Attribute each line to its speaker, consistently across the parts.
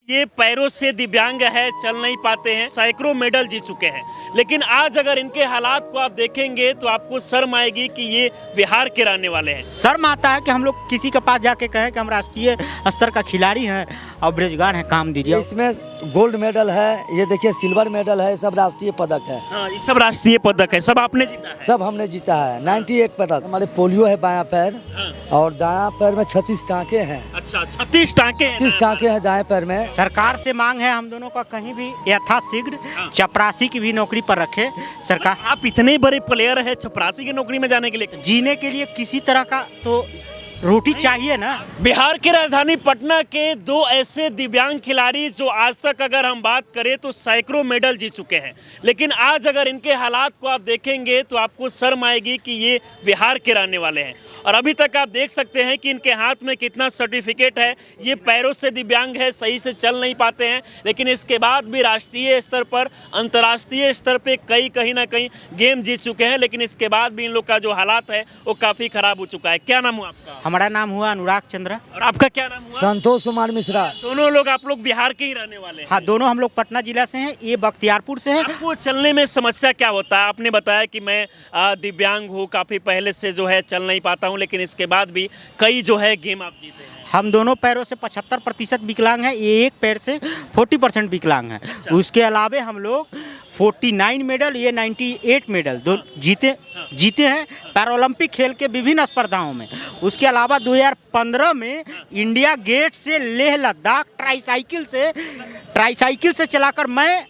Speaker 1: ये पैरों से दिव्यांग है, चल नहीं पाते हैं, सैकड़ों मेडल जीत चुके हैं। लेकिन आज अगर इनके हालात को आप देखेंगे तो आपको शर्म आएगी कि ये बिहार के रहने वाले हैं।
Speaker 2: शर्म आता है कि हम लोग किसी के पास जाके कहें कि हम राष्ट्रीय स्तर का खिलाड़ी हैं और बेरोजगार हैं, काम दीजिए।
Speaker 3: इसमें गोल्ड मेडल है, ये देखिए सिल्वर मेडल है, सब राष्ट्रीय पदक है।
Speaker 1: हाँ, ये सब राष्ट्रीय पदक है, सब आपने जीता है।
Speaker 3: सब हमने जीता है। 98 पदक। हमारे पोलियो है बायां पैर।
Speaker 1: हाँ।
Speaker 3: और दायां पैर में 36 टाँके हैं।
Speaker 1: अच्छा, 36 टाँके हैं।
Speaker 3: 36 टाँके हैं दाएं पैर में।
Speaker 2: सरकार से मांग है हम दोनों का कहीं भी यथाशीघ्र चपरासी की भी नौकरी पर रखे सरकार।
Speaker 1: आप इतने बड़े प्लेयर है, चपरासी की नौकरी में जाने के लिए
Speaker 2: जीने के लिए किसी तरह का तो रोटी चाहिए ना।
Speaker 1: बिहार की राजधानी पटना के दो ऐसे दिव्यांग खिलाड़ी जो आज तक अगर हम बात करें तो सैकड़ों मेडल जीत चुके हैं। लेकिन आज अगर इनके हालात को आप देखेंगे तो आपको शर्म आएगी कि ये बिहार के रहने वाले हैं। और अभी तक आप देख सकते हैं कि इनके हाथ में कितना सर्टिफिकेट है। ये पैरों से दिव्यांग है, सही से चल नहीं पाते हैं, लेकिन इसके बाद भी राष्ट्रीय स्तर पर, अंतर्राष्ट्रीय स्तर पर कहीं ना कहीं गेम जीत चुके हैं। लेकिन इसके बाद भी इन लोग का जो हालात है वो काफ़ी खराब हो चुका है। क्या नाम हुआ आपका?
Speaker 2: हमारा नाम हुआ अनुराग चंद्र।
Speaker 1: और आपका क्या नाम हुआ?
Speaker 3: संतोष कुमार मिश्रा।
Speaker 1: दोनों लोग आप लोग बिहार के ही रहने वाले हैं?
Speaker 2: हाँ, दोनों हम लोग पटना जिला से हैं, ये बख्तियारपुर से हैं।
Speaker 1: आपको चलने में समस्या क्या होता है? आपने बताया कि मैं दिव्यांग हूँ, काफ़ी पहले से जो है चल नहीं पाता हूँ, लेकिन इसके बाद भी कई जो है गेम आप जीते हैं।
Speaker 2: हम दोनों पैरों से 75% विकलांग हैं, ये एक पैर से 40% विकलांग हैं।
Speaker 1: अच्छा।
Speaker 2: उसके अलावे हम लोग 49 मेडल, ये 98 मेडल दो जीते हैं पैरालंपिक खेल के विभिन्न स्पर्धाओं में। उसके अलावा 2015 में इंडिया गेट से लेह लद्दाख ट्राईसाइकिल से चलाकर मैं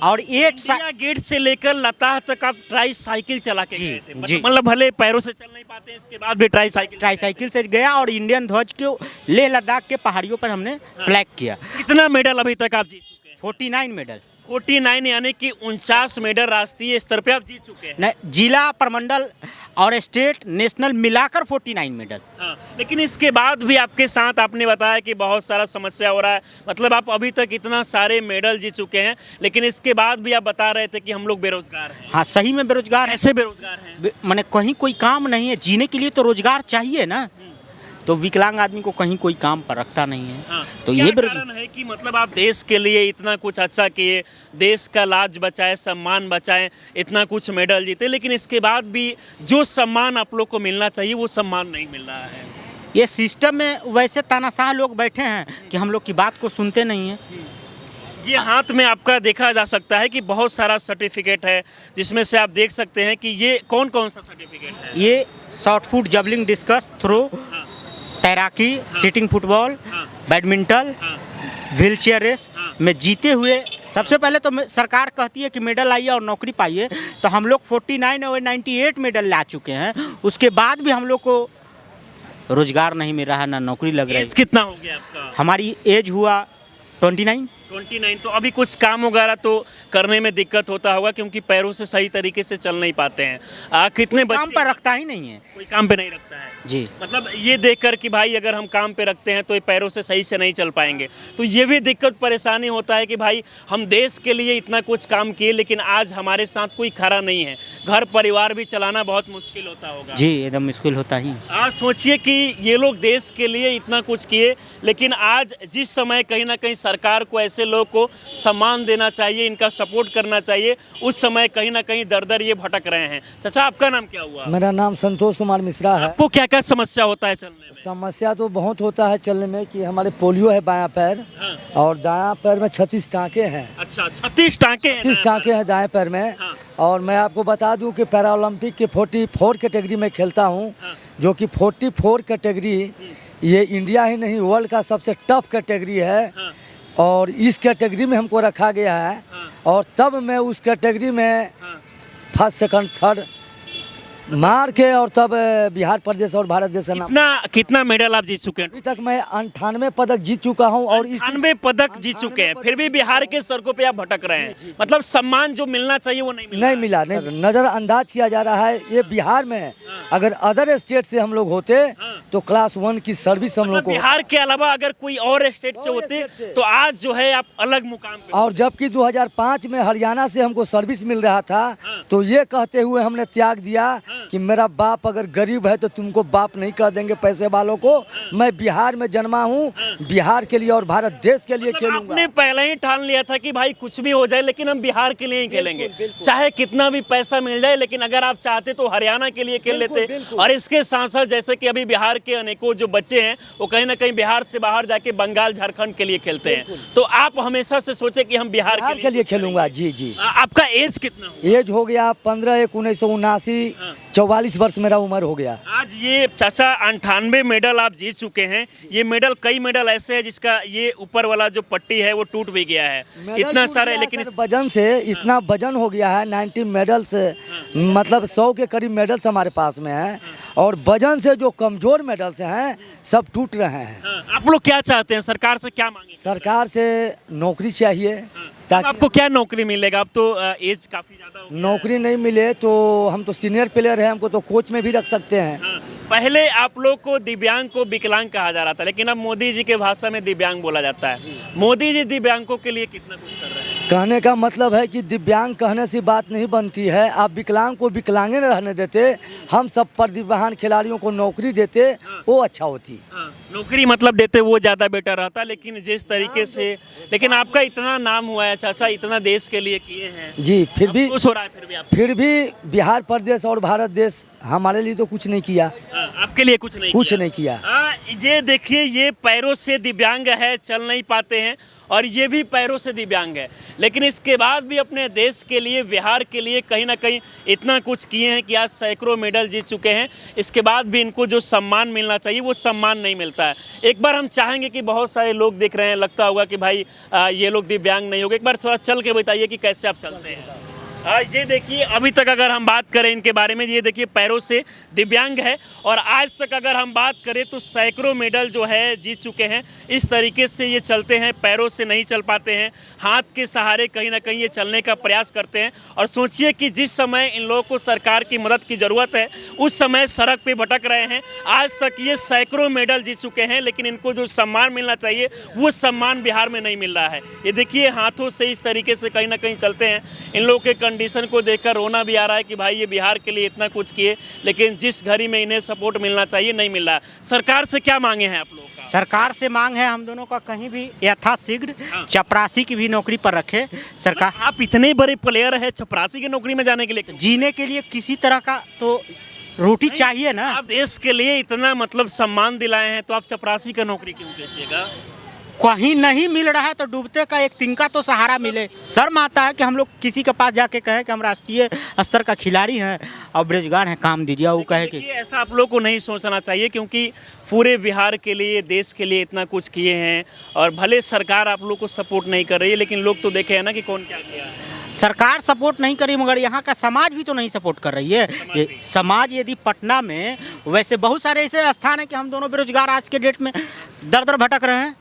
Speaker 2: और
Speaker 1: इंडिया गेट से लेकर लद्दाख तक आप ट्राई साइकिल चला के गए थे।
Speaker 2: जी।
Speaker 1: मतलब भले पैरों से चल नहीं पाते हैं, इसके बाद भी
Speaker 2: ट्राईसाइकिल से गया और इंडियन ध्वज को लेह लद्दाख के पहाड़ियों पर हमने फ्लैग किया।
Speaker 1: कितना मेडल अभी तक आप जीत चुके हैं?
Speaker 2: 49 मेडल।
Speaker 1: 49 यानी कि 49 मेडल राष्ट्रीय स्तर पे आप जीत चुके हैं।
Speaker 2: नहीं, जिला, प्रमंडल और स्टेट, नेशनल मिलाकर 49 मेडल।
Speaker 1: हाँ, लेकिन इसके बाद भी आपके साथ आपने बताया कि बहुत सारा समस्या हो रहा है। मतलब आप अभी तक इतना सारे मेडल जीत चुके हैं, लेकिन इसके बाद भी आप बता रहे थे कि हम लोग बेरोजगार हैं।
Speaker 2: हाँ, सही में बेरोजगार है।
Speaker 1: ऐसे बेरोजगार हैं?
Speaker 2: माने कहीं कोई काम नहीं है, जीने के लिए तो रोजगार चाहिए ना। तो विकलांग आदमी को कहीं कोई काम पर रखता नहीं है।
Speaker 1: हाँ,
Speaker 2: तो
Speaker 1: क्या
Speaker 2: ये
Speaker 1: कारण है कि मतलब आप देश के लिए इतना कुछ अच्छा किए, देश का लाज बचाए, सम्मान बचाए, इतना कुछ मेडल जीते, लेकिन इसके बाद भी जो सम्मान आप लोग को मिलना चाहिए वो सम्मान नहीं मिल रहा है।
Speaker 2: ये सिस्टम में वैसे तानाशाह लोग बैठे हैं कि हम लोग की बात को सुनते नहीं हैं।
Speaker 1: ये हाथ में आपका देखा जा सकता है कि बहुत सारा सर्टिफिकेट है, जिसमें से आप देख सकते हैं कि ये कौन कौन सा सर्टिफिकेट है।
Speaker 2: ये shot put, javelin, discus throw, तैराकी, sitting football, badminton, wheelchair race में जीते हुए। सबसे पहले तो सरकार कहती है कि मेडल आइए और नौकरी पाइए, तो हम लोग 49 और 98 मेडल ला चुके हैं। उसके बाद भी हम लोग को रोजगार नहीं मिल रहा, ना नौकरी लग रही है।
Speaker 1: कितना हो गया आपका?
Speaker 2: हमारी एज हुआ 29।
Speaker 1: तो अभी कुछ काम वगैरह तो करने में दिक्कत होता होगा, क्योंकि पैरों से सही तरीके से चल नहीं पाते हैं। कितने बच्चे
Speaker 2: काम पर रखता ही नहीं है,
Speaker 1: कोई काम पे नहीं रखता है
Speaker 2: जी।
Speaker 1: मतलब ये देखकर कि भाई अगर हम काम पे रखते हैं तो ये पैरों से सही से नहीं चल पाएंगे, तो ये भी दिक्कत परेशानी होता है कि भाई हम देश के लिए इतना कुछ काम किए, लेकिन आज हमारे साथ कोई खड़ा नहीं है। घर परिवार भी चलाना बहुत मुश्किल होता होगा।
Speaker 2: जी, एकदम मुश्किल होता ही।
Speaker 1: आज सोचिए कि ये लोग देश के लिए इतना कुछ किए, लेकिन आज जिस समय कहीं ना कहीं सरकार को ऐसे लोग को सम्मान देना चाहिए, इनका सपोर्ट करना चाहिए, उस समय कहीं ना कहीं दर ये भटक रहे हैं। चाचा, आपका नाम क्या हुआ?
Speaker 3: मेरा नाम संतोष कुमार मिश्रा है।
Speaker 1: आपको क्या क्या समस्या होता है चलने में?
Speaker 3: समस्या तो बहुत होता है चलने में कि हमारे पोलियो है बायां पैर।
Speaker 1: हाँ।
Speaker 3: और दायां पैर में 36 टाँके हैं।
Speaker 1: अच्छा, 36 टाँके हैं?
Speaker 3: 36 टाँके हैं दाएं पैर में।
Speaker 1: हाँ।
Speaker 3: और मैं आपको बता दूं कि पैरालंपिक के 44 कैटेगरी में खेलता हूं।
Speaker 1: हाँ।
Speaker 3: जो कि 44 कैटेगरी ये इंडिया ही नहीं, वर्ल्ड का सबसे टफ कैटेगरी है।
Speaker 1: हाँ।
Speaker 3: और इस कैटेगरी में हमको रखा गया है।
Speaker 1: हाँ।
Speaker 3: और तब मैं उस कैटेगरी में फर्स्ट, सेकंड, थर्ड मार के और तब बिहार प्रदेश और भारत देश का नाम।
Speaker 1: कितना मेडल आप जीत चुके हैं?
Speaker 3: अभी तक मैं 98 पदक जीत चुका हूं। और
Speaker 1: 98 पदक जीत चुके हैं, फिर भी बिहार के सड़कों पे आप भटक रहे हैं। मतलब सम्मान जो मिलना चाहिए वो नहीं
Speaker 3: मिला। नजरअंदाज किया जा रहा है। ये बिहार में अगर अदर स्टेट से हम लोग होते तो क्लास 1 की सर्विस हम लोग को।
Speaker 1: बिहार के अलावा अगर कोई और स्टेट से होते तो आज जो है आप अलग मुकाम पे।
Speaker 3: और जबकि 2005 में हरियाणा से हमको सर्विस मिल रहा था, तो ये कहते हुए हमने त्याग दिया कि मेरा बाप अगर गरीब है तो तुमको बाप नहीं कह देंगे पैसे वालों को। मैं बिहार में जन्मा हूँ, बिहार के लिए और भारत देश के लिए खेलूंगा।
Speaker 1: आपने पहले ही ठान लिया था कि भाई कुछ भी हो जाए लेकिन हम बिहार के लिए ही खेलेंगे, चाहे कितना भी पैसा मिल जाए, लेकिन अगर आप चाहते तो हरियाणा के लिए खेल लेते। और इसके साथ साथ जैसे कि अभी बिहार के अनेकों जो बच्चे हैं वो कहीं ना कहीं बिहार से बाहर जाके बंगाल झारखंड के लिए खेलते हैं, तो आप हमेशा से सोचे कि हम बिहार
Speaker 3: के लिए खेलूंगा। जी जी।
Speaker 1: आपका एज कितना हुआ?
Speaker 3: एज हो गया 15/1/1979, 44 वर्ष मेरा उम्र हो गया।
Speaker 1: आज ये चाचा 98 मेडल आप जीत चुके हैं। ये मेडल, कई मेडल ऐसे हैं जिसका ये ऊपर वाला जो पट्टी है वो टूट भी गया है, इतना सारा, लेकिन इस
Speaker 3: वजन से इतना वजन हो गया है। 90 मेडल्स, मतलब 100 के करीब मेडल्स हमारे पास में हैं, और वजन से जो कमजोर मेडल्स हैं सब टूट रहे हैं।
Speaker 1: आप लोग क्या चाहते हैं, सरकार से क्या मांगे?
Speaker 3: सरकार से नौकरी चाहिए, ताकि
Speaker 1: आपको क्या नौकरी मिलेगा? अब तो एज काफी ज्यादा हो गया है।
Speaker 3: नौकरी नहीं मिले तो हम तो सीनियर प्लेयर हैं, हमको तो कोच में भी रख सकते हैं।
Speaker 1: पहले आप लोग को दिव्यांग को विकलांग कहा जा रहा था, लेकिन अब मोदी जी के भाषा में दिव्यांग बोला जाता है। मोदी जी दिव्यांगों के लिए कितना कुछ कर रहे हैं?
Speaker 3: कहने का मतलब है कि दिव्यांग कहने से बात नहीं बनती है। आप विकलांग को विकलांगे न रहने देते, हम सब प्रतिभावान खिलाड़ियों को नौकरी देते, वो अच्छा होती।
Speaker 1: नौकरी मतलब देते वो ज़्यादा बेटर रहता, लेकिन जिस तरीके से, लेकिन आपका इतना नाम हुआ है चाचा, इतना देश के लिए किए हैं
Speaker 3: जी, फिर भी
Speaker 1: खुश हो रहा है।
Speaker 3: फिर भी बिहार प्रदेश और भारत देश हमारे लिए तो कुछ नहीं किया।
Speaker 1: आपके लिए कुछ नहीं
Speaker 3: किया।
Speaker 1: ये देखिए, ये पैरों से दिव्यांग है, चल नहीं पाते हैं, और ये भी पैरों से दिव्यांग है, लेकिन इसके बाद भी अपने देश के लिए, बिहार के लिए कहीं ना कहीं इतना कुछ किए हैं कि आज सैकड़ों मेडल जीत चुके हैं। इसके बाद भी इनको जो सम्मान मिलना चाहिए वो सम्मान नहीं मिलता है। एक बार हम चाहेंगे कि बहुत सारे लोग देख रहे हैं, लगता होगा कि भाई ये लोग दिव्यांग नहीं होंगे, एक बार थोड़ा चल के बताइए कि कैसे आप चलते हैं। ये देखिए, अभी तक अगर हम बात करें इनके बारे में, ये देखिए पैरों से दिव्यांग है, और आज तक अगर हम बात करें तो सैकड़ों मेडल जो है जीत चुके हैं। इस तरीके से ये चलते हैं, पैरों से नहीं चल पाते हैं, हाथ के सहारे कहीं ना कहीं ये चलने का प्रयास करते हैं। और सोचिए कि जिस समय इन लोगों को सरकार की मदद की ज़रूरत है, उस समय सड़क पे भटक रहे हैं। आज तक ये सैकड़ों मेडल जीत चुके हैं, लेकिन इनको जो सम्मान मिलना चाहिए वो सम्मान बिहार में नहीं मिल रहा है। ये देखिए, हाथों से इस तरीके से कहीं ना कहीं चलते हैं। इन लोगों के कंडीशन को देखकर रोना भी आ रहा है कि भाई ये बिहार के लिए इतना कुछ किए, लेकिन जिस घड़ी में इन्हें सपोर्ट मिलना चाहिए नहीं मिल रहा। सरकार से क्या मांगे हैं आप लोगों का?
Speaker 2: सरकार से मांग है हम दोनों का, कहीं भी यथाशीघ्र चपरासी की भी नौकरी पर रखे सरकार।
Speaker 1: आप इतने बड़े प्लेयर हैं, चपरासी की नौकरी में जाने के लिए,
Speaker 2: जीने के लिए किसी तरह का तो रोटी चाहिए ना।
Speaker 1: आप देश के लिए इतना मतलब सम्मान दिलाए हैं, तो आप चपरासी का नौकरी क्यों कीजिएगा?
Speaker 2: कहीं नहीं मिल रहा है तो डूबते का एक तिनका तो सहारा मिले। शर्म आता है कि हम लोग किसी के पास जाके कहें कि हम राष्ट्रीय स्तर का खिलाड़ी हैं और बेरोजगार हैं, काम दीजिए। वो कहे कि
Speaker 1: ऐसा आप लोग को नहीं सोचना चाहिए, क्योंकि पूरे बिहार के लिए, देश के लिए इतना कुछ किए हैं, और भले सरकार आप लोग को सपोर्ट नहीं कर रही है, लेकिन लोग तो देखे हैं ना कि कौन क्या किया है।
Speaker 2: सरकार सपोर्ट नहीं करी, मगर यहाँ का समाज भी तो नहीं सपोर्ट कर रही है। ये समाज यदि पटना में, वैसे बहुत सारे ऐसे स्थान है कि हम दोनों बेरोजगार आज के डेट में दर दर भटक रहे हैं।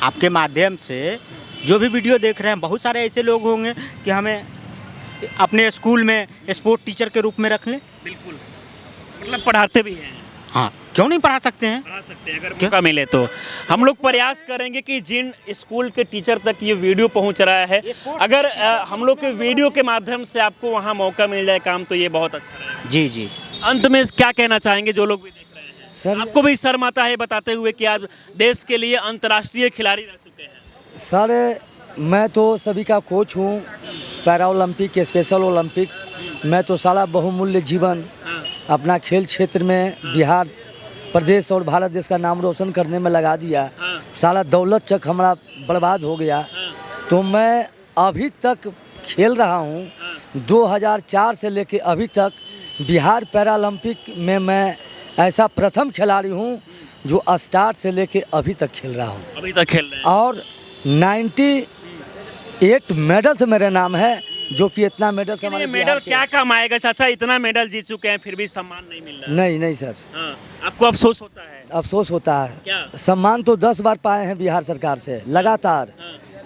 Speaker 2: आपके माध्यम से जो भी वीडियो देख रहे हैं, बहुत सारे ऐसे लोग होंगे कि हमें अपने स्कूल में स्पोर्ट टीचर के रूप में रख लें।
Speaker 1: बिल्कुल, मतलब पढ़ाते भी हैं।
Speaker 2: हाँ, क्यों नहीं पढ़ा सकते हैं?
Speaker 1: पढ़ा सकते हैं अगर मौका मिले तो। हम लोग प्रयास करेंगे कि जिन स्कूल के टीचर तक ये वीडियो पहुंच रहा है, अगर हम लोग के वीडियो के माध्यम से आपको वहाँ मौका मिल जाए काम, तो ये बहुत अच्छा रहेगा।
Speaker 2: जी जी।
Speaker 1: अंत में क्या कहना चाहेंगे जो लोग भी देख रहे हैं?
Speaker 3: सर,
Speaker 1: आपको भी शर्म आता है बताते हुए कि आप देश के लिए अंतर्राष्ट्रीय खिलाड़ी रह चुके हैं?
Speaker 3: सर, मैं तो सभी का कोच हूँ, पैरा ओलंपिक, स्पेशल ओलंपिक। मैं तो सारा बहुमूल्य जीवन अपना खेल क्षेत्र में बिहार प्रदेश और भारत देश का नाम रोशन करने में लगा दिया। सारा दौलत चक हमारा बर्बाद हो गया। तो मैं अभी तक खेल रहा हूँ। 2004 से लेके अभी तक बिहार पैरा ओलंपिक में मैं ऐसा प्रथम खिलाड़ी हूँ जो स्टार्ट से लेके अभी तक खेल रहा हूँ।
Speaker 1: अभी तक खेल रहे हैं।
Speaker 3: और 98 मेडल से मेरा नाम है, जो कि इतना मेडल से हमारे
Speaker 1: मेडल क्या काम आएगा चाचा? इतना मेडल जीत चुके हैं, फिर भी सम्मान नहीं मिल रहा।
Speaker 3: नहीं सर।
Speaker 1: आपको अफसोस होता है?
Speaker 3: अफसोस होता है।
Speaker 1: क्या?
Speaker 3: सम्मान तो 10 बार पाए हैं बिहार सरकार से लगातार।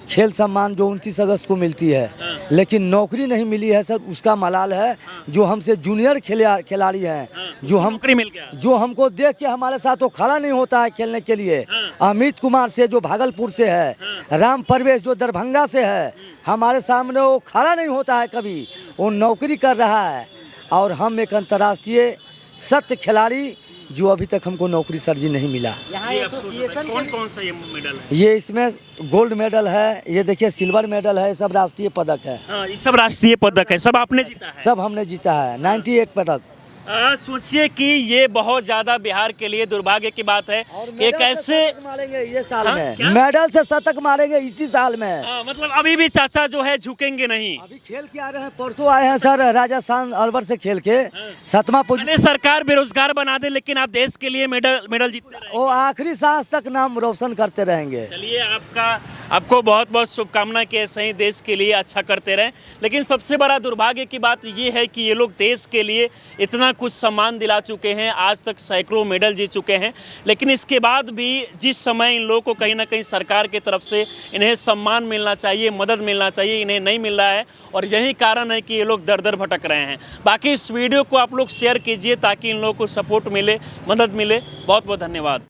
Speaker 3: खेल सम्मान जो 29 अगस्त को मिलती है, लेकिन नौकरी नहीं मिली है सर। उसका मलाल है जो हमसे जूनियर खिलाड़ी हैं, जो हम
Speaker 1: नौकरी मिल गया,
Speaker 3: जो हमको देख के हमारे साथ वो खड़ा नहीं होता है खेलने के लिए। अमित कुमार से जो भागलपुर से है, राम परवेश जो दरभंगा से है, हमारे सामने वो खड़ा नहीं होता है कभी। वो नौकरी कर रहा है और हम एक अंतर्राष्ट्रीय सत्य खिलाड़ी जो अभी तक हमको नौकरी सर जी नहीं मिला।
Speaker 2: यहाँ
Speaker 1: ये एसोसिएशन कौन कौन सा ये मेडल है?
Speaker 3: ये इसमें गोल्ड मेडल है, ये देखिए सिल्वर मेडल है, सब राष्ट्रीय पदक है।
Speaker 1: हाँ, ये सब राष्ट्रीय पदक है, सब आपने जीता है।
Speaker 3: सब हमने जीता है, 98 पदक।
Speaker 1: सोचिए कि ये बहुत ज्यादा बिहार के लिए दुर्भाग्य की बात है कि कैसे
Speaker 3: मारेंगे ये साल
Speaker 1: हाँ,
Speaker 3: में,
Speaker 1: क्या?
Speaker 3: मेडल से शतक मारेंगे इसी साल में।
Speaker 1: मतलब अभी भी चाचा जो है झुकेंगे नहीं।
Speaker 3: अभी खेल के आ रहे हैं, परसों आए हैं सर राजस्थान अलवर से खेल के 7वां पोजीशन।
Speaker 1: भले सरकार बेरोजगार बना दे लेकिन आप देश के लिए मेडल जीतते रहेंगे।
Speaker 3: वो आखिरी सांस तक नाम रोशन करते रहेंगे।
Speaker 1: चलिए आपको बहुत बहुत शुभकामना कि ऐसे ही देश के लिए अच्छा करते रहें। लेकिन सबसे बड़ा दुर्भाग्य की बात ये है कि ये लोग देश के लिए इतना कुछ सम्मान दिला चुके हैं, आज तक सैकड़ों मेडल जीत चुके हैं, लेकिन इसके बाद भी जिस समय इन लोगों को कहीं ना कहीं सरकार की तरफ से इन्हें सम्मान मिलना चाहिए, मदद मिलना चाहिए, इन्हें नहीं मिल रहा है और यही कारण है कि ये लोग दर दर भटक रहे हैं। बाकी इस वीडियो को आप लोग शेयर कीजिए ताकि इन लोगों को सपोर्ट मिले, मदद मिले। बहुत बहुत धन्यवाद।